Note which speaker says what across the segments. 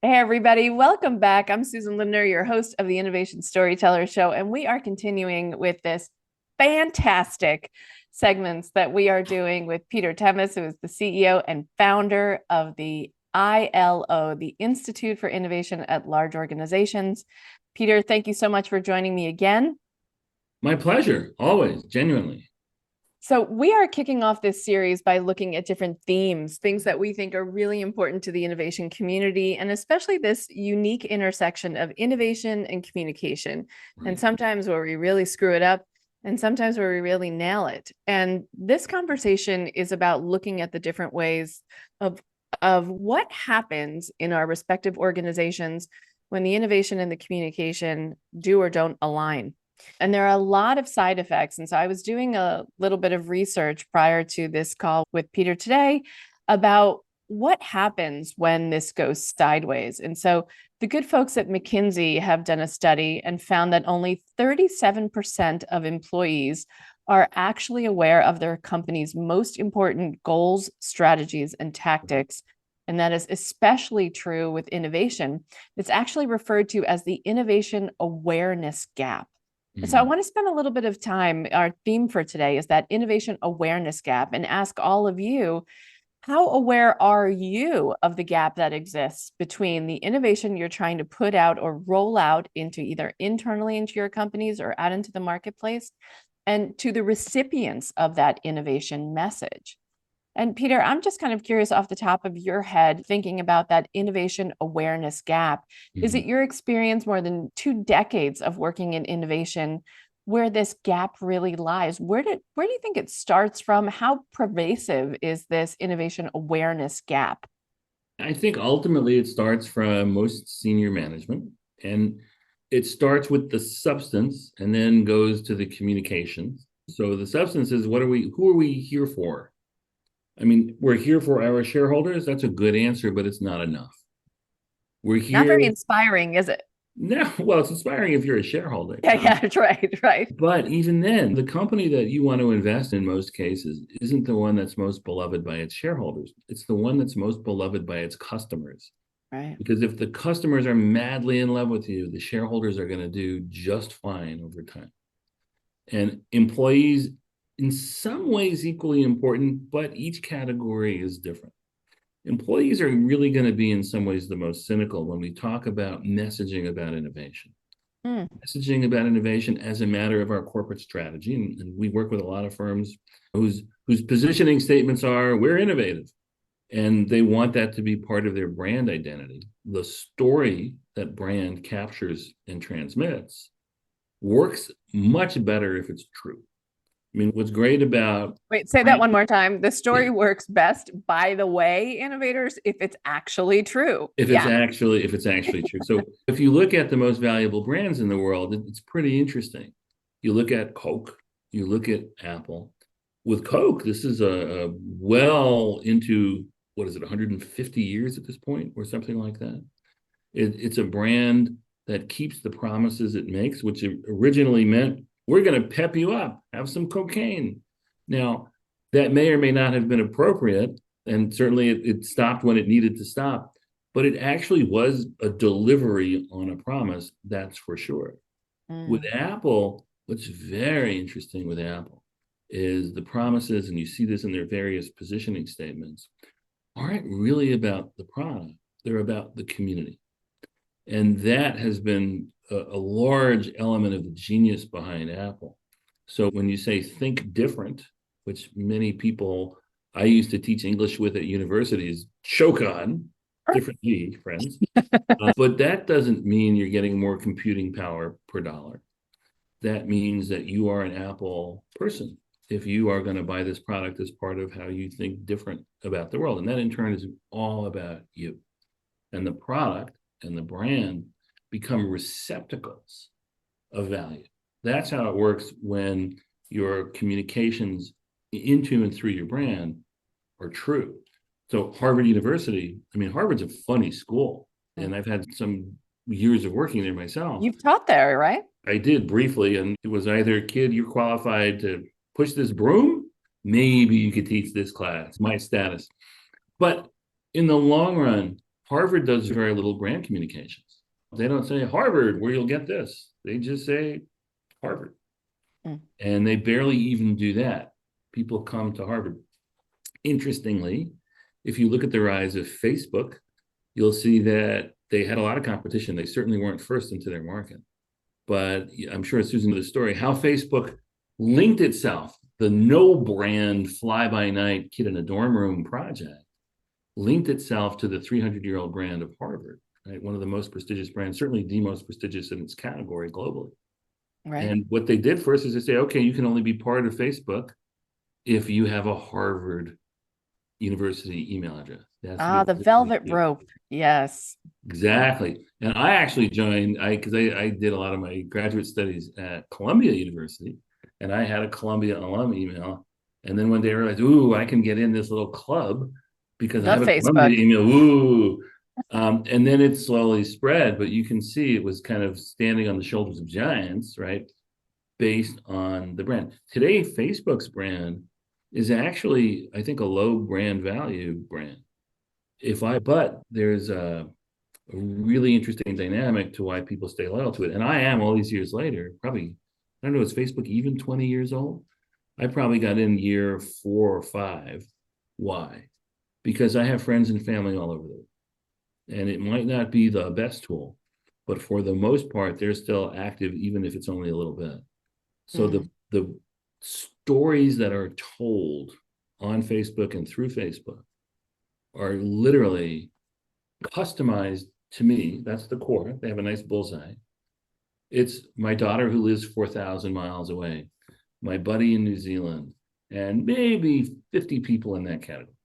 Speaker 1: Hey, everybody, welcome back. I'm Susan Lindner, your host of the Innovation Storyteller Show, and we are continuing with this fantastic segments that we are doing with Peter Temes, who is the CEO and founder of the ILO, the Institute for Innovation at Large Organizations. Peter, thank you so much for joining me again.
Speaker 2: My pleasure, always, genuinely.
Speaker 1: So, we are kicking off this series by looking at different themes, things that we think are really important to the innovation community, and especially this unique intersection of innovation and communication. And
Speaker 2: Right.
Speaker 1: sometimes where we really screw it up, and sometimes where we really nail it. And this conversation is about looking at the different ways of, of what happens in our respective organizations when the innovation and the communication do or don't align. And there are a lot of side effects. And so I was doing a little bit of research prior to this call with Peter today about what happens when this goes sideways. And so the good folks at McKinsey have done a study and found that only 37% of employees are actually aware of their company's most important goals, strategies, and tactics. And that is especially true with innovation. It's actually referred to as the innovation awareness gap. So I
Speaker 2: Mhm.
Speaker 1: want to spend a little bit of time. Our theme for today is that innovation awareness gap, and ask all of you, how aware are you of the gap that exists between the innovation you're trying to put out or roll out into either internally into your companies or out into the marketplace, and to the recipients of that innovation message? And Peter, I'm just kind of curious off the top of your head, thinking about that innovation awareness gap. Is
Speaker 2: Mhm.
Speaker 1: it your experience, more than 2 decades of working in innovation, where this gap really lies? Where do you think it starts from? How pervasive is this innovation awareness gap?
Speaker 2: I think ultimately it starts from most senior management, and it starts with the substance and then goes to the communications. So the substance is who are we here for? I mean, we're here for our shareholders. That's a good answer, but it's not enough. We're
Speaker 1: Not
Speaker 2: here.
Speaker 1: very inspiring, is it?
Speaker 2: No, well, it's inspiring if you're a shareholder.
Speaker 1: Yeah, yeah, right, right.
Speaker 2: But even then, the company that you want to invest in most cases isn't the one that's most beloved by its shareholders. It's the one that's most beloved by its customers.
Speaker 1: Right.
Speaker 2: Because if the customers are madly in love with you, the shareholders are going to do just fine over time. And employees, in some ways, equally important, but each category is different. Employees are really going to be, in some ways, the most cynical when we talk about messaging about innovation.
Speaker 1: Mm.
Speaker 2: Messaging about innovation as a matter of our corporate strategy. And we work with a lot of firms whose positioning statements are, we're innovative. And they want that to be part of their brand identity. The story that brand captures and transmits works much better if it's true. I mean, what's great about
Speaker 1: Wait, say that
Speaker 2: brand,
Speaker 1: one more time. The
Speaker 2: yeah,
Speaker 1: story works best, by the way, innovators, if it's actually true. Yeah.
Speaker 2: if it's actually true. So if you look at the most valuable brands in the world, it's pretty interesting. You look at Coke, you look at Apple. With Coke, this is a well into, what is it, 150 years at this point, or something like that. It's a brand that keeps the promises it makes, which originally meant we're going to pep you up, have some cocaine. Now, that may or may not have been appropriate, and certainly it stopped when it needed to stop, but it actually was a delivery on a promise, that's for sure. With
Speaker 1: Mm.
Speaker 2: Apple, what's very interesting with Apple is the promises, and you see this in their various positioning statements, aren't really about the product, they're about the community. And that has been a large element of the genius behind Apple. So when you say think different, which many people I used to teach English with at universities choke on, different G, friends. But that doesn't mean you're getting more computing power per dollar. That means that you are an Apple person if you are going to buy this product as part of how you think different about the world. And that in turn is all about you. And the product and the brand become receptacles of value. That's how it works when your communications into and through your brand are true. So Harvard University, I mean, Harvard's a funny school,
Speaker 1: Mm.
Speaker 2: and I've had some years of working there myself.
Speaker 1: You've taught there, right?
Speaker 2: I did briefly, and it was either, kid, you're qualified to push this broom, maybe you could teach this class, my status. But in the long run, Harvard does very little brand communications. They don't say Harvard, where you'll get this. They just say Harvard.
Speaker 1: Mm.
Speaker 2: And they barely even do that. People come to Harvard. Interestingly, if you look at the rise of Facebook, you'll see that they had a lot of competition. They certainly weren't first into their market. But I'm sure Susan knows the story, how Facebook linked itself, the no brand fly by night kid in a dorm room project, linked itself to the 300-year-old brand of Harvard, right? One of the most prestigious brands, certainly the most prestigious in its category globally.
Speaker 1: Right.
Speaker 2: And what they did first is they say, okay, you can only be part of Facebook if you have a Harvard University email address. That's
Speaker 1: Ah,
Speaker 2: the
Speaker 1: the velvet rope. Yes.
Speaker 2: exactly. And I actually joined, because I did a lot of my graduate studies at Columbia University, and I had a Columbia alum email. And then one day I realized, ooh, I can get in this little club because I
Speaker 1: The
Speaker 2: have a
Speaker 1: Facebook.
Speaker 2: Columbia email. Ooh. And then it slowly spread, but you can see it was kind of standing on the shoulders of giants, right? Based on the brand. Today, Facebook's brand is actually, I think, a low brand value brand. But there's a really interesting dynamic to why people stay loyal to it. And I am all these years later, probably, I don't know, is Facebook even 20 years old? I probably got in year 4 or 5. Why? Because I have friends and family all over there. And it might not be the best tool, but for the most part, they're still active, even if it's only a little bit. So the stories that are told on Facebook and through Facebook are literally customized to me. That's the core. They have a nice bullseye. It's my daughter who lives 4,000 miles away, my buddy in New Zealand, and maybe 50 people in that category.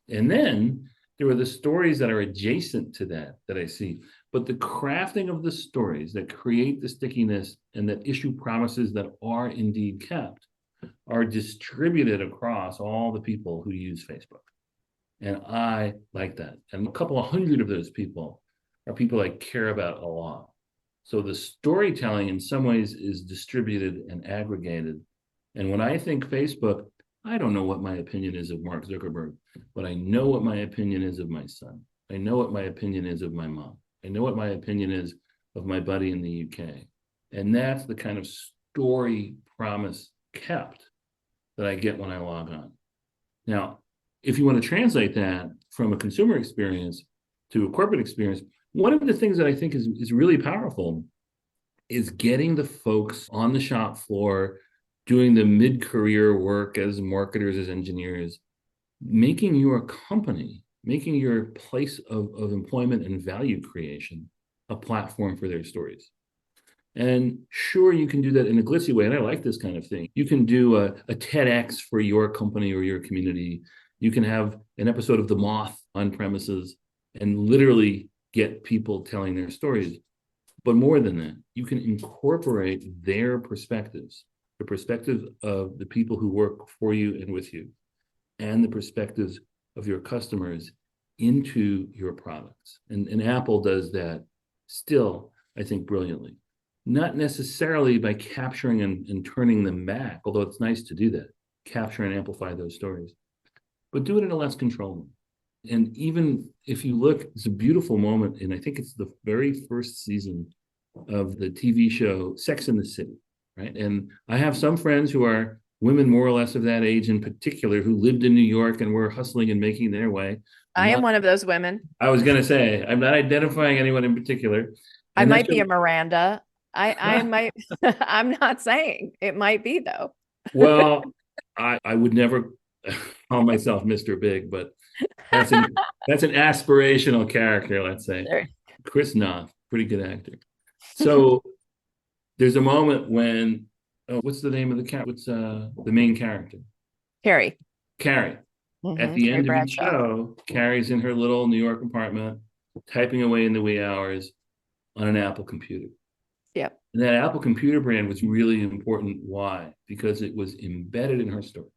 Speaker 2: And then there are the stories that are adjacent to that I see. But the crafting of the stories that create the stickiness and that issue promises that are indeed kept are distributed across all the people who use Facebook. And I like that. And a couple of hundred of those people are people I care about a lot. So the storytelling in some ways is distributed and aggregated. And when I think Facebook, I don't know what my opinion is of Mark Zuckerberg, but I know what my opinion is of my son. I know what my opinion is of my mom. I know what my opinion is of my buddy in the UK. And that's the kind of story promise kept that I get when I log on. Now, if you want to translate that from a consumer experience to a corporate experience, one of the things that I think is really powerful is getting the folks on the shop floor doing the mid-career work as marketers, as engineers, making your company, making your place of employment and value creation a platform for their stories. And sure, you can do that in a glitzy way. And I like this kind of thing. You can do a TEDx for your company or your community. You can have an episode of The Moth on premises and literally get people telling their stories. But more than that, you can incorporate their perspectives, the perspectives of the people who work for you and with you, and the perspectives of your customers into your products. And Apple does that still, I think, brilliantly. Not necessarily by capturing and turning them back, although it's nice to do that, capture and amplify those stories, but do it in a less controlled way. And even if you look, it's a beautiful moment, and I think it's the very first season of the TV show Sex and the City, right? And I have some friends who are women more or less of that age in particular who lived in New York and were hustling and making their way.
Speaker 1: I am one of those women.
Speaker 2: I was going to say, I'm not identifying anyone in particular.
Speaker 1: I
Speaker 2: And
Speaker 1: might be a Miranda. I might, I'm not saying it might be though.
Speaker 2: well, I would never call myself Mr. Big, but that's an aspirational character, let's say.
Speaker 1: Sure.
Speaker 2: Chris Noth, pretty good actor. So there's a moment when, what's the name of the character? What's the main character?
Speaker 1: Carrie.
Speaker 2: Carrie. At the
Speaker 1: Carrie
Speaker 2: end of each
Speaker 1: Bradshaw.
Speaker 2: show, Carrie's in her little New York apartment, typing away in the wee hours on an Apple computer.
Speaker 1: Yep.
Speaker 2: And that Apple computer brand was really important. Why? Because it was embedded in her story.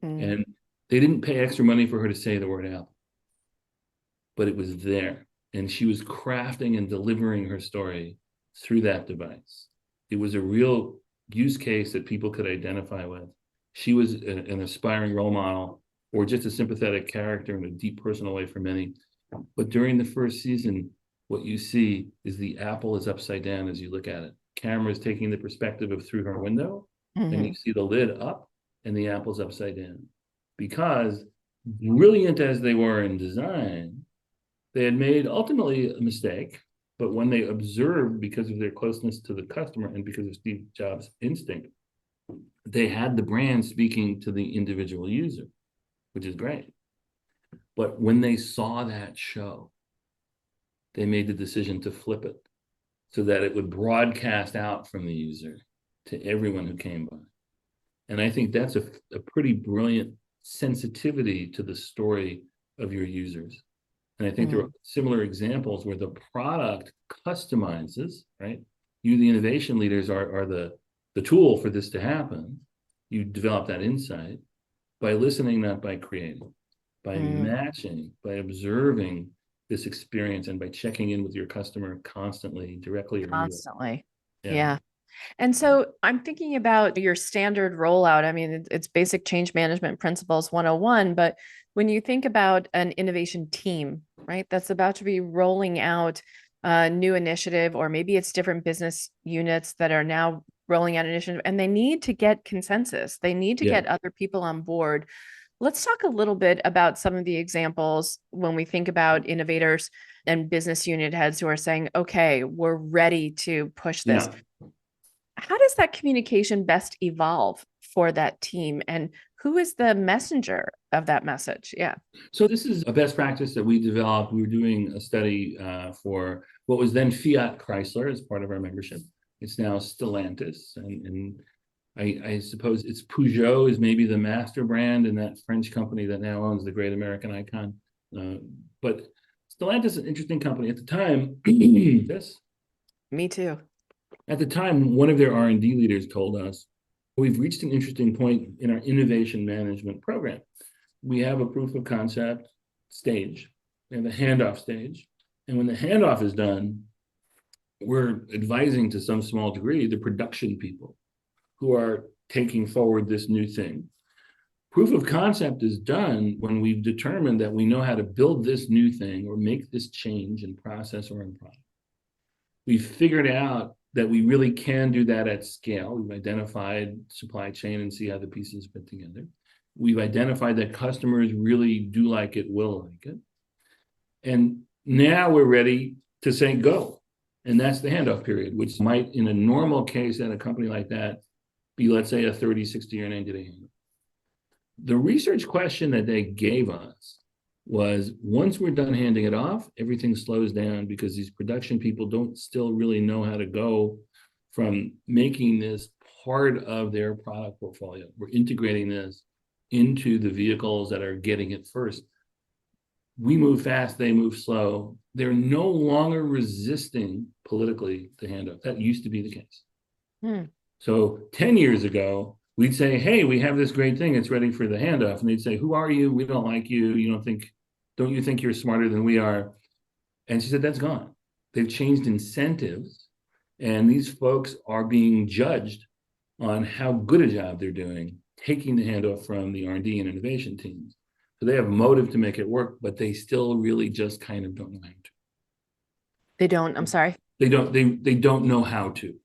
Speaker 2: And they didn't pay extra money for her to say the word Apple, but it was there. And she was crafting and delivering her story through that device. It was a real use case that people could identify with. She was an aspiring role model or just a sympathetic character in a deep personal way for many. But during the first season, what you see is the apple is upside down as you look at it. Camera is taking the perspective of through her window, and you see the lid up and the apple's upside down. Because brilliant as they were in design, they had made ultimately a mistake, but when they observed, because of their closeness to the customer and because of Steve Jobs' instinct, they had the brand speaking to the individual user, which is great. But when they saw that show, they made the decision to flip it so that it would broadcast out from the user to everyone who came by. And I think that's a pretty brilliant sensitivity to the story of your users. And I think there are similar examples where the product customizes, right? You, the innovation leaders, are the tool for this to happen. You develop that insight by listening, not by creating, by matching, by observing this experience, and by checking in with your customer constantly, directly or
Speaker 1: Constantly. Yeah. And so I'm thinking about your standard rollout. I mean, it's basic change management principles 101, but when you think about an innovation team, right, that's about to be rolling out a new initiative, or maybe it's different business units that are now rolling out an initiative, and they need to get consensus. They need to get other people on board. Let's talk a little bit about some of the examples when we think about innovators and business unit heads who are saying, okay, we're ready to push this. How does that communication best evolve for that team? And who is the messenger of that message? Yeah.
Speaker 2: So this is a best practice that we developed. We were doing a study for what was then Fiat Chrysler as part of our membership. It's now Stellantis. And I suppose it's Peugeot is maybe the master brand in that French company that now owns the great American icon. But Stellantis is an interesting company. At the time,
Speaker 1: Me too.
Speaker 2: At the time, one of their R&D leaders told us, we've reached an interesting point in our innovation management program. We have a proof of concept stage and the handoff stage. And when the handoff is done, we're advising to some small degree the production people who are taking forward this new thing. Proof of concept is done when we've determined that we know how to build this new thing or make this change in process or in product. We've figured out that we really can do that at scale. We've identified supply chain and see how the pieces fit together. We've identified that customers really do like it, will like it. And now we're ready to say go. And that's the handoff period, which might, in a normal case at a company like that, be, let's say, a 30, 60, or 90-day handoff. The research question that they gave us was, once we're done handing it off, everything slows down because these production people don't still really know how to go from making this part of their product portfolio. We're integrating this into the vehicles that are getting it first. We move fast, they move slow. They're no longer resisting politically the handoff. That used to be the case. So 10 years ago, we'd say, hey, we have this great thing, it's ready for the handoff. And they'd say, who are you? We don't like you. Don't you think you're smarter than we are? And she said, that's gone. They've changed incentives, and these folks are being judged on how good a job they're doing, taking the handoff from the R&D and innovation teams. So they have motive to make it work, but they still really just kind of don't know how to.
Speaker 1: They don't, I'm sorry.
Speaker 2: They don't know how to.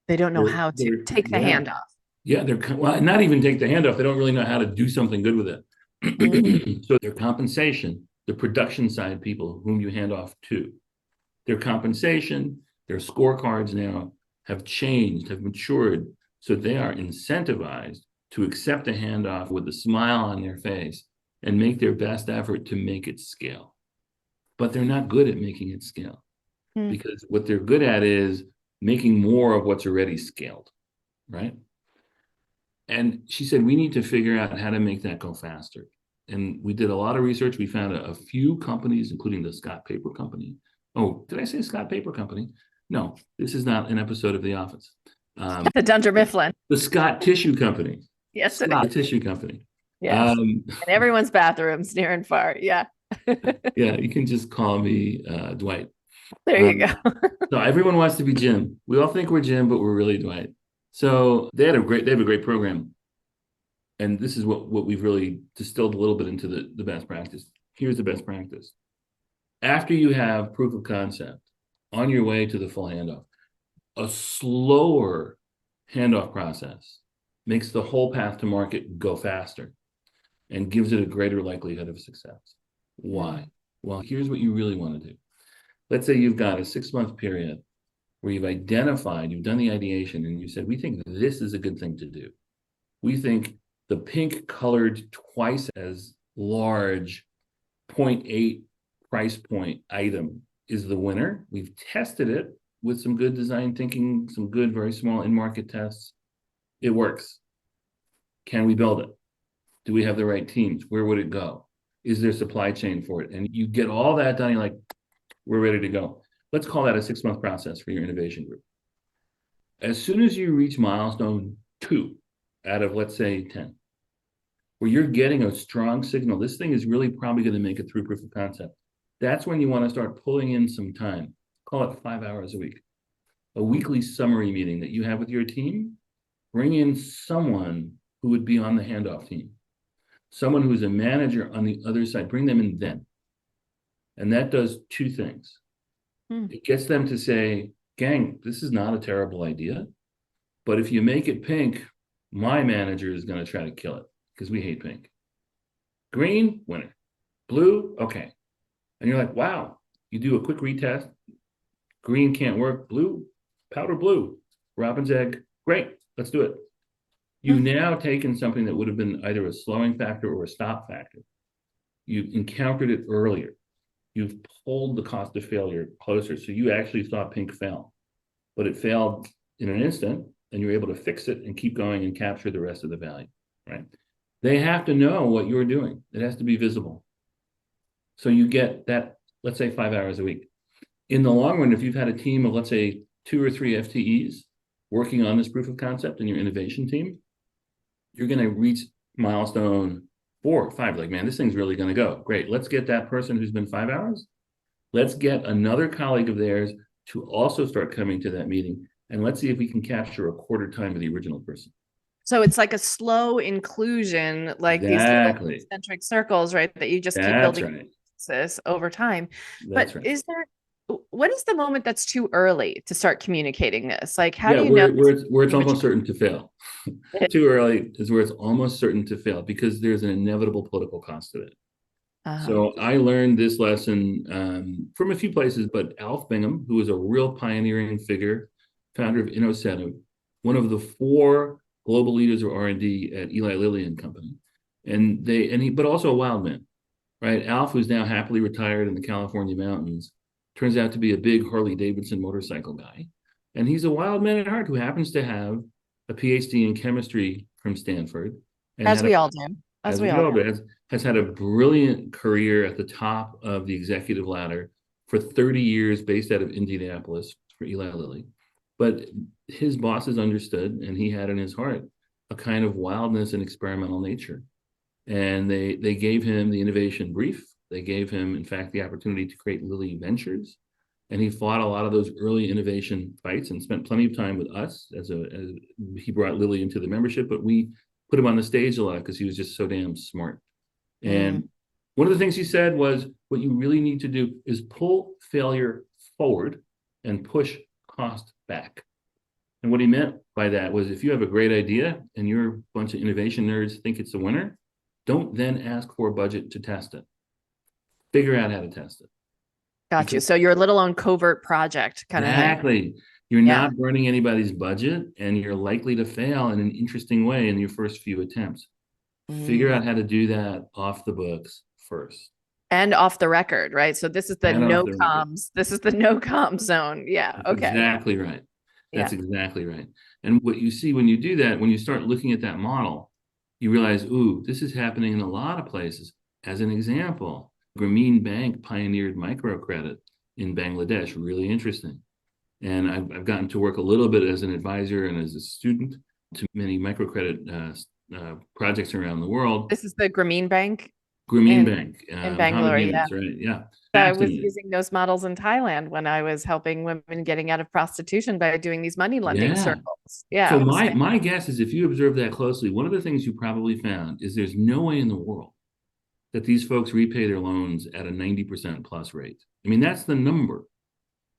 Speaker 1: They don't know how to take the handoff.
Speaker 2: Yeah, well, not even take the handoff. They don't really know how to do something good with it. So their compensation, the production side people whom you hand off to, their compensation, their scorecards now have changed, have matured. So they are incentivized to accept a handoff with a smile on their face and make their best effort to make it scale. But they're not good at making it scale because what they're good at is making more of what's already scaled, right? And she said, we need to figure out how to make that go faster. And we did a lot of research. We found a few companies, including the Scott Paper Company. Oh, did I say Scott Paper Company? No, this is not an episode of The Office.
Speaker 1: The Dunder Mifflin.
Speaker 2: The Scott Tissue Company.
Speaker 1: Yes,
Speaker 2: Scott Tissue Company.
Speaker 1: Yes. In everyone's bathrooms, near and far. Yeah.
Speaker 2: Yeah, you can just call me Dwight.
Speaker 1: There you go.
Speaker 2: So everyone wants to be Jim. We all think we're Jim, but we're really Dwight. So they have a great program. And this is what we've really distilled a little bit into the best practice. Here's the best practice. After you have proof of concept on your way to the full handoff, a slower handoff process makes the whole path to market go faster and gives it a greater likelihood of success. Why? Well, here's what you really want to do. Let's say you've got a 6-month period where you've identified, you've done the ideation, and you said, we think this is a good thing to do. We think the pink colored twice as large 0.8 price point item is the winner. We've tested it with some good design thinking, some good, very small in-market tests. It works. Can we build it? Do we have the right teams? Where would it go? Is there supply chain for it? And you get all that done, you're like, we're ready to go. Let's call that a 6-month process for your innovation group. As soon as you reach milestone 2 out of, let's say, 10, where you're getting a strong signal, this thing is really probably going to make it through proof of concept. That's when you want to start pulling in some time. Call it 5 hours a week. A weekly summary meeting that you have with your team. Bring in someone who would be on the handoff team. Someone who's a manager on the other side. Bring them in then. And that does 2 things. It gets them to say, gang, this is not a terrible idea. But if you make it pink, my manager is going to try to kill it because we hate pink. Green, winner. Blue, okay. And you're like, wow, you do a quick retest. Green can't work. Blue, powder blue. Robin's egg, great, let's do it. You've now taken something that would have been either a slowing factor or a stop factor. You've encountered it earlier. You've pulled the cost of failure closer. So you actually saw pink fail, but it failed in an instant and you're able to fix it and keep going and capture the rest of the value, right? They have to know what you're doing. It has to be visible. So you get that, let's say 5 hours a week. In the long run, if you've had a team of, let's say, 2 or 3 FTEs working on this proof of concept in your innovation team, you're going to reach milestone 4 or 5. Like, man, this thing's really going to go. Great. Let's get that person who's been 5 hours. Let's get another colleague of theirs to also start coming to that meeting. And let's see if we can capture a quarter time of the original person.
Speaker 1: So it's like a slow inclusion, like these little concentric circles, right? That you just keep building over time. But what is the moment that's too early to start communicating this? Like, how do you know
Speaker 2: where it's almost certain to fail? Too early is where it's almost certain to fail because there's an inevitable political cost to it. So I learned this lesson from a few places, but Alf Bingham, who was a real pioneering figure, founder of Innocentive, one of the 4 global leaders of R&D at Eli Lilly and Company, but also a wild man, right? Alf, who's now happily retired in the California mountains, turns out to be a big Harley Davidson motorcycle guy. And he's a wild man at heart who happens to have a PhD in chemistry from Stanford. And
Speaker 1: as we all do.
Speaker 2: Has had a brilliant career at the top of the executive ladder for 30 years based out of Indianapolis for Eli Lilly. But his bosses understood, and he had in his heart a kind of wildness and experimental nature. And they gave him the innovation brief. They gave him, in fact, the opportunity to create Lilly Ventures. And he fought a lot of those early innovation fights and spent plenty of time with us as he brought Lilly into the membership, but we put him on the stage a lot because he was just so damn smart. And one of the things he said was, what you really need to do is pull failure forward and push cost back. And what he meant by that was, if you have a great idea and you're a bunch of innovation nerds think it's a winner, don't then ask for a budget to test it. Figure out how to test it.
Speaker 1: Got you. So your little own covert project kind of thing.
Speaker 2: Exactly. You're not burning anybody's budget, and you're likely to fail in an interesting way in your first few attempts. Figure out how to do that off the books first.
Speaker 1: And off the record, right? So this is the no comms. This is the no comms zone. Yeah. Okay.
Speaker 2: Exactly right. That's exactly right. And what you see when you do that, when you start looking at that model, you realize, ooh, this is happening in a lot of places. As an example, Grameen Bank pioneered microcredit in Bangladesh. Really interesting. And I've gotten to work a little bit as an advisor and as a student to many microcredit projects around the world.
Speaker 1: This is the Grameen Bank?
Speaker 2: Grameen Bank.
Speaker 1: In Bangalore,
Speaker 2: right? Yeah.
Speaker 1: I was using those models in Thailand when I was helping women getting out of prostitution by doing these money lending circles. Yeah.
Speaker 2: So my guess is, if you observe that closely, one of the things you probably found is there's no way in the world that these folks repay their loans at a 90% plus rate. I mean, that's the number.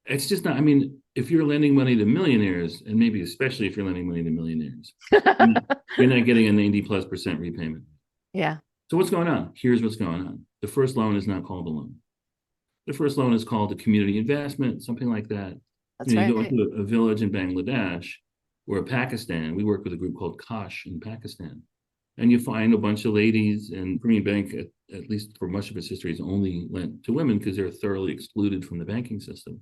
Speaker 2: It's just not, I mean, if you're lending money to millionaires, and maybe especially if you're lending money to millionaires, you're not getting a 90+% repayment.
Speaker 1: Yeah.
Speaker 2: So what's going on? Here's what's going on. The first loan is not called a loan. The first loan is called a community investment, something like that.
Speaker 1: That's
Speaker 2: You go
Speaker 1: right.
Speaker 2: into a village in Bangladesh or Pakistan. We work with a group called Kosh in Pakistan. And you find a bunch of ladies, and Premium Bank, at least for much of its history, has only lent to women because they're thoroughly excluded from the banking system.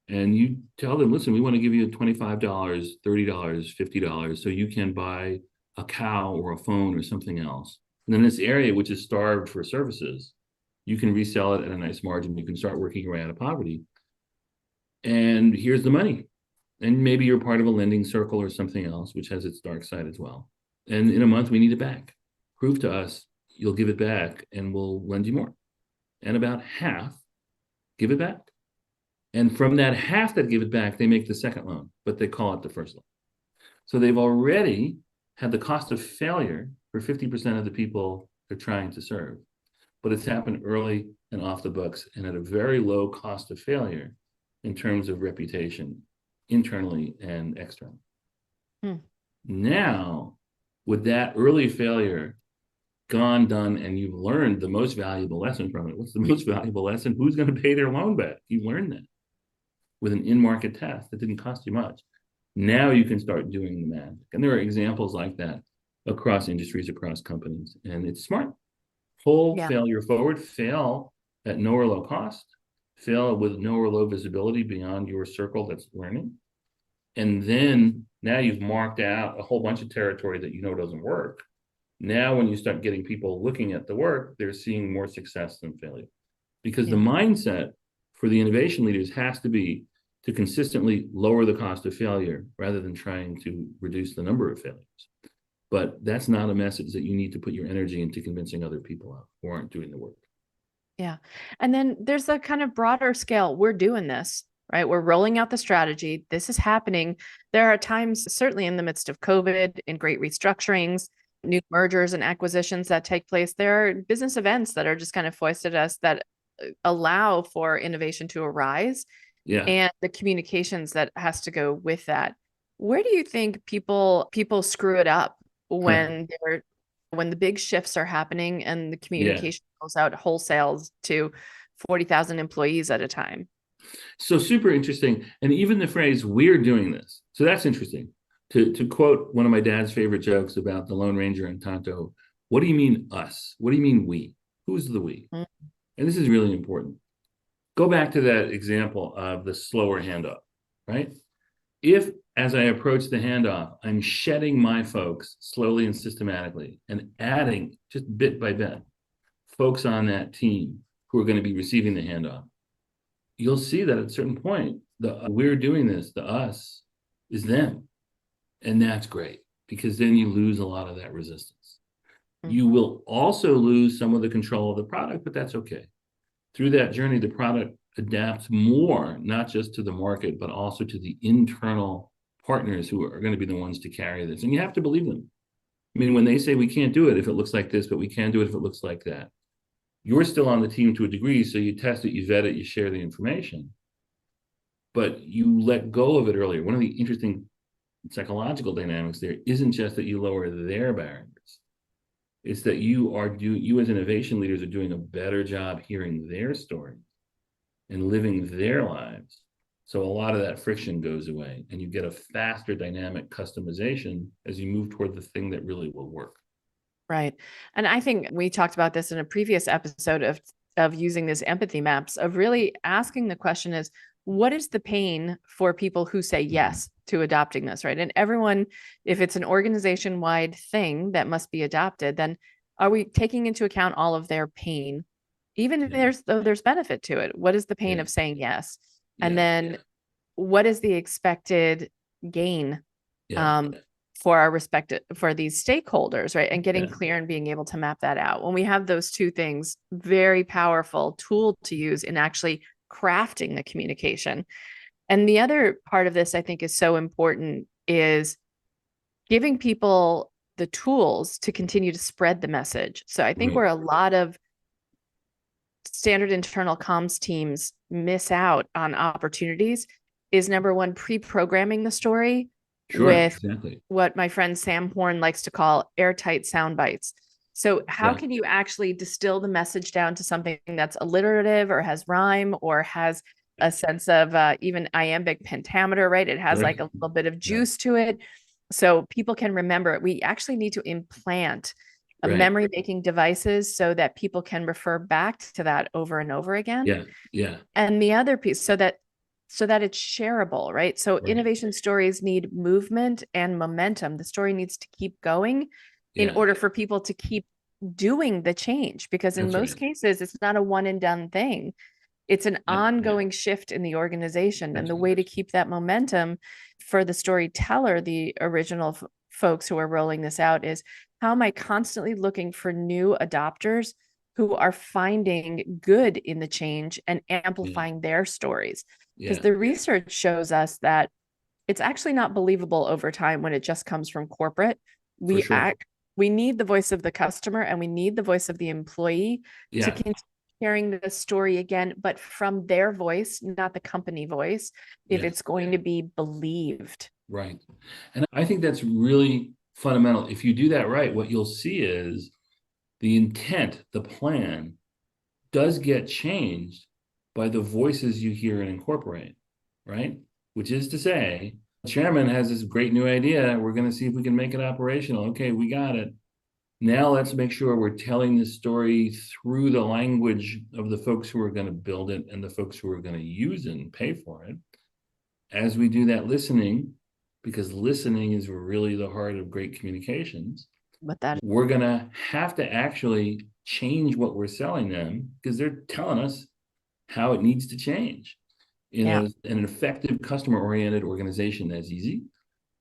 Speaker 2: And you tell them, listen, we want to give you $25, $30, $50 so you can buy a cow or a phone or something else. And then this area, which is starved for services, you can resell it at a nice margin. You can start working your way out of poverty. And here's the money. And maybe you're part of a lending circle or something else, which has its dark side as well. And in a month, we need it back. Prove to us you'll give it back and we'll lend you more. And about half give it back. And from that half that give it back, they make the second loan, but they call it the first loan. So they've already had the cost of failure for 50% of the people they're trying to serve. But it's happened early and off the books and at a very low cost of failure in terms of reputation, internally and externally. Now, with that early failure gone, done, and you've learned the most valuable lesson from it. What's the most valuable lesson? Who's going to pay their loan back? You learned that with an in-market test that didn't cost you much. Now you can start doing the math. And there are examples like that across industries, across companies. And it's smart. Pull failure forward, fail at no or low cost, fail with no or low visibility beyond your circle that's learning. And then now you've marked out a whole bunch of territory that you know doesn't work. Now, when you start getting people looking at the work, they're seeing more success than failure. Because the mindset for the innovation leaders has to be to consistently lower the cost of failure rather than trying to reduce the number of failures. But that's not a message that you need to put your energy into convincing other people of who aren't doing the work.
Speaker 1: Yeah. And then there's a kind of broader scale. We're doing this, right? We're rolling out the strategy. This is happening. There are times, certainly in the midst of COVID, in great restructurings, new mergers and acquisitions that take place. There are business events that are just kind of foisted at us that allow for innovation to arise. And the communications that has to go with that. Where do you think people screw it up when the big shifts are happening and the communication goes out wholesale to 40,000 employees at a time?
Speaker 2: So super interesting. And even the phrase, we're doing this. So that's interesting. To quote one of my dad's favorite jokes about the Lone Ranger and Tonto, what do you mean us? What do you mean we? Who's the we? And this is really important. Go back to that example of the slower handoff, right? If, as I approach the handoff, I'm shedding my folks slowly and systematically and adding just bit by bit folks on that team who are going to be receiving the handoff, you'll see that at a certain point, the we're doing this, the us is them. And that's great because then you lose a lot of that resistance. You will also lose some of the control of the product, but that's okay. Through that journey, the product adapts more, not just to the market, but also to the internal partners who are going to be the ones to carry this. And you have to believe them. I mean, when they say we can't do it if it looks like this, but we can do it if it looks like that, you're still on the team to a degree. So you test it, you vet it, you share the information, but you let go of it earlier. One of the interesting psychological dynamics there isn't just that you lower their barriers. It's that you as innovation leaders are doing a better job hearing their stories and living their lives. So a lot of that friction goes away and you get a faster dynamic customization as you move toward the thing that really will work.
Speaker 1: Right. And I think we talked about this in a previous episode of using these empathy maps, of really asking the question is, what is the pain for people who say yes to adopting this, right? And everyone, if it's an organization-wide thing that must be adopted, then are we taking into account all of their pain? Even if there's benefit to it, what is the pain of saying yes? And then what is the expected gain for these stakeholders, right? And getting clear and being able to map that out. When we have those two things, very powerful tool to use in actually crafting the communication. And the other part of this I think is so important is giving people the tools to continue to spread the message. So I think
Speaker 2: Right.
Speaker 1: where a lot of standard internal comms teams miss out on opportunities is number one, pre-programming the story
Speaker 2: Sure.
Speaker 1: with
Speaker 2: Exactly.
Speaker 1: what my friend Sam Horn likes to call airtight sound bites. So how
Speaker 2: Yeah.
Speaker 1: can you actually distill the message down to something that's alliterative or has rhyme or has a sense of even iambic pentameter, right? It has like
Speaker 2: Right.
Speaker 1: a little bit of
Speaker 2: Yeah.
Speaker 1: juice to it. So people can remember it. We actually need to implant a
Speaker 2: Right.
Speaker 1: memory making devices so that people can refer back to that over and over again.
Speaker 2: Yeah. Yeah.
Speaker 1: And the other piece, so that it's shareable, right? So
Speaker 2: Right.
Speaker 1: innovation stories need movement and momentum. The story needs to keep going in
Speaker 2: Yeah.
Speaker 1: order for people to keep doing the change, because in
Speaker 2: That's
Speaker 1: most
Speaker 2: right.
Speaker 1: cases it's not a one and done thing. It's an
Speaker 2: Yeah.
Speaker 1: ongoing shift in the organization, and
Speaker 2: That's
Speaker 1: the
Speaker 2: right.
Speaker 1: way to keep that momentum for the storyteller, the original folks who are rolling this out, is how am I constantly looking for new adopters who are finding good in the change and
Speaker 2: Yeah.
Speaker 1: amplifying their stories, because
Speaker 2: Yeah.
Speaker 1: the research shows us that it's actually not believable over time when it just comes from corporate.
Speaker 2: For
Speaker 1: We
Speaker 2: sure.
Speaker 1: act we need the voice of the customer and we need the voice of the employee to
Speaker 2: Yeah.
Speaker 1: continue sharing the story again, but from their voice, not the company voice, if
Speaker 2: Yeah.
Speaker 1: it's going to be believed.
Speaker 2: Right. And I think that's really fundamental. If you do that right, what you'll see is the intent, the plan does get changed by the voices you hear and incorporate, right? Which is to say, the chairman has this great new idea. We're going to see if we can make it operational. Okay, we got it. Now let's make sure we're telling this story through the language of the folks who are going to build it and the folks who are going to use it and pay for it. As we do that listening, because listening is really the heart of great communications,
Speaker 1: But that,
Speaker 2: we're going to have to actually change what we're selling them because they're telling us how it needs to change. In
Speaker 1: yeah.
Speaker 2: an effective customer-oriented organization, that's easy.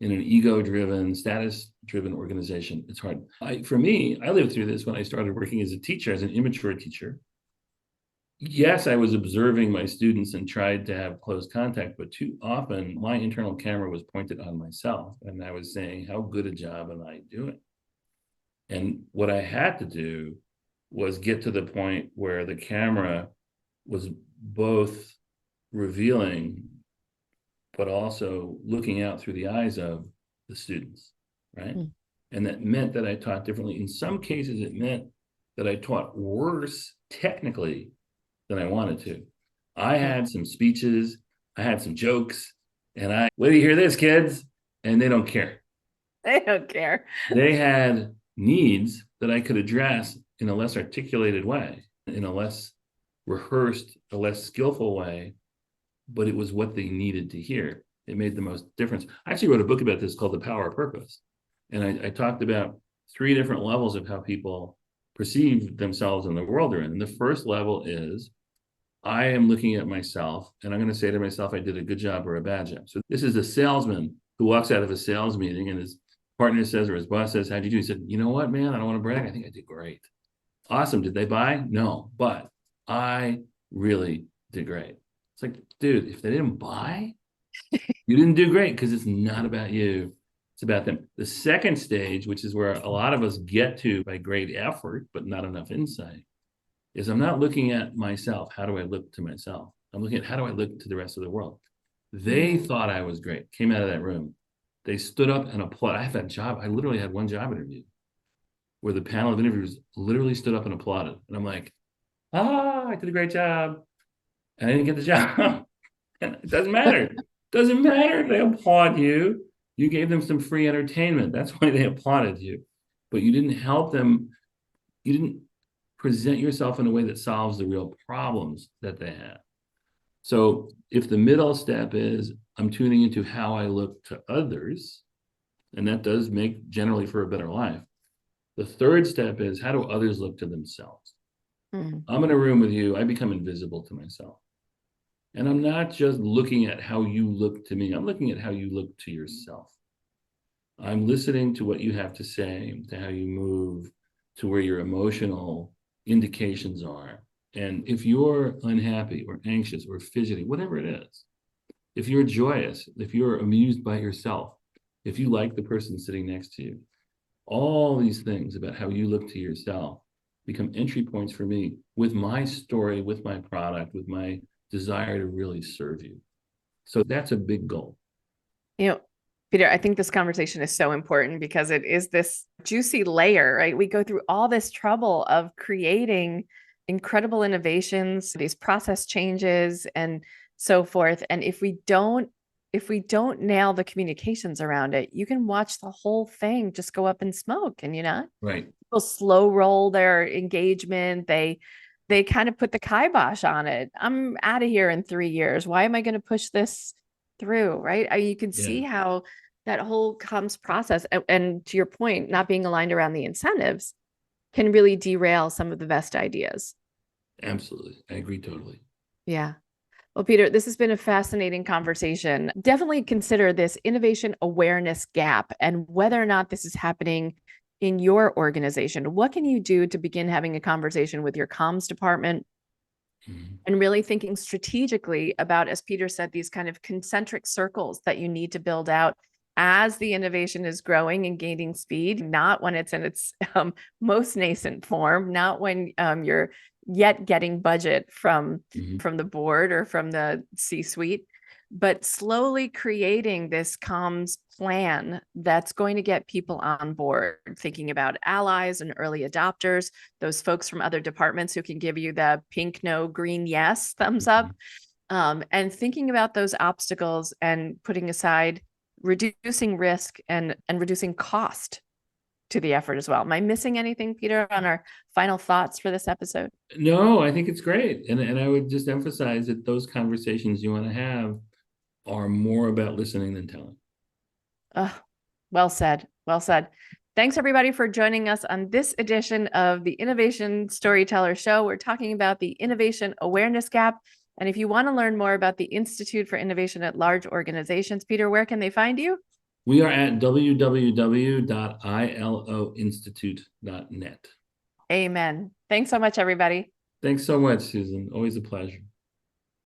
Speaker 2: In an ego-driven, status-driven organization, it's hard. For me, I lived through this when I started working as a teacher, as an immature teacher. Yes, I was observing my students and tried to have close contact, but too often my internal camera was pointed on myself, and I was saying, how good a job am I doing? And what I had to do was get to the point where the camera was both revealing, but also looking out through the eyes of the students, right?
Speaker 1: Mm.
Speaker 2: And that meant that I taught differently. In some cases, it meant that I taught worse technically than I wanted to. I
Speaker 1: Mm.
Speaker 2: had some speeches, I had some jokes, and wait till you hear this, kids, and they don't care.
Speaker 1: They don't care.
Speaker 2: They had needs that I could address in a less articulated way, in a less rehearsed, a less skillful way, but it was what they needed to hear. It made the most difference. I actually wrote a book about this called The Power of Purpose. And I talked about 3 different levels of how people perceive themselves in the world they're in. And the first level is I am looking at myself and I'm going to say to myself, I did a good job or a bad job. So this is a salesman who walks out of a sales meeting and his partner says, or his boss says, how'd you do? He said, you know what, man, I don't want to brag. I think I did great. Awesome. Did they buy? No, but I really did great. It's like, dude, if they didn't buy, you didn't do great because it's not about you. It's about them. The second stage, which is where a lot of us get to by great effort, but not enough insight, is I'm not looking at myself. How do I look to myself? I'm looking at how do I look to the rest of the world? They thought I was great, came out of that room. They stood up and applauded. I have that job. I literally had one job interview where the panel of interviewers literally stood up and applauded. And I'm like, I did a great job. And I didn't get the job. And it doesn't matter. Doesn't matter if they applaud you. You gave them some free entertainment. That's why they applauded you. But you didn't help them. You didn't present yourself in a way that solves the real problems that they have. So if the middle step is I'm tuning into how I look to others, and that does make generally for a better life. The third step is how do others look to themselves?
Speaker 1: Mm.
Speaker 2: I'm in a room with you, I become invisible to myself. And I'm not just looking at how you look to me, I'm looking at how you look to yourself. I'm listening to what you have to say, to how you move, to where your emotional indications are. And if you're unhappy or anxious or fidgety, whatever it is, if you're joyous, if you're amused by yourself, if you like the person sitting next to you, All these things about how you look to yourself become entry points for me with my story, with my product, with my desire to really serve you. So that's a big goal.
Speaker 1: You know, Peter, I think this conversation is so important because it is this juicy layer, right? We go through all this trouble of creating incredible innovations, these process changes and so forth. And if we don't nail the communications around it, you can watch the whole thing just go up in smoke, can you not?
Speaker 2: Right.
Speaker 1: People slow roll their engagement. They kind of put the kibosh on it. I'm out of here in 3 years. Why am I going to push this through? Right. You can
Speaker 2: Yeah,
Speaker 1: see how that whole comms process and to your point, not being aligned around the incentives can really derail some of the best ideas.
Speaker 2: absolutely. I agree totally.
Speaker 1: Yeah. Well, Peter, this has been a fascinating conversation. Definitely consider this innovation awareness gap and whether or not this is happening in your organization. What can you do to begin having a conversation with your comms department
Speaker 2: Mhm.
Speaker 1: and really thinking strategically about, as Peter said, these kind of concentric circles that you need to build out as the innovation is growing and gaining speed, not when it's in its most nascent form, not when you're yet getting budget
Speaker 2: Mhm.
Speaker 1: from the board or from the C-suite, but slowly creating this comms plan that's going to get people on board, thinking about allies and early adopters, those folks from other departments who can give you the pink no, green yes, thumbs up,
Speaker 2: Mhm.
Speaker 1: and thinking about those obstacles and putting aside reducing risk and reducing cost to the effort as well. Am I missing anything, Peter, on our final thoughts for this episode?
Speaker 2: No, I think it's great. And I would just emphasize that those conversations you want to have are more about listening than telling.
Speaker 1: Oh, well said. Well said. Thanks, everybody, for joining us on this edition of the Innovation Storyteller Show. We're talking about the innovation awareness gap. And if you want to learn more about the Institute for Innovation at Large Organizations, Peter, where can they find you?
Speaker 2: We are at www.iloinstitute.net.
Speaker 1: Amen. Thanks so much, everybody.
Speaker 2: Thanks so much, Susan. Always a pleasure.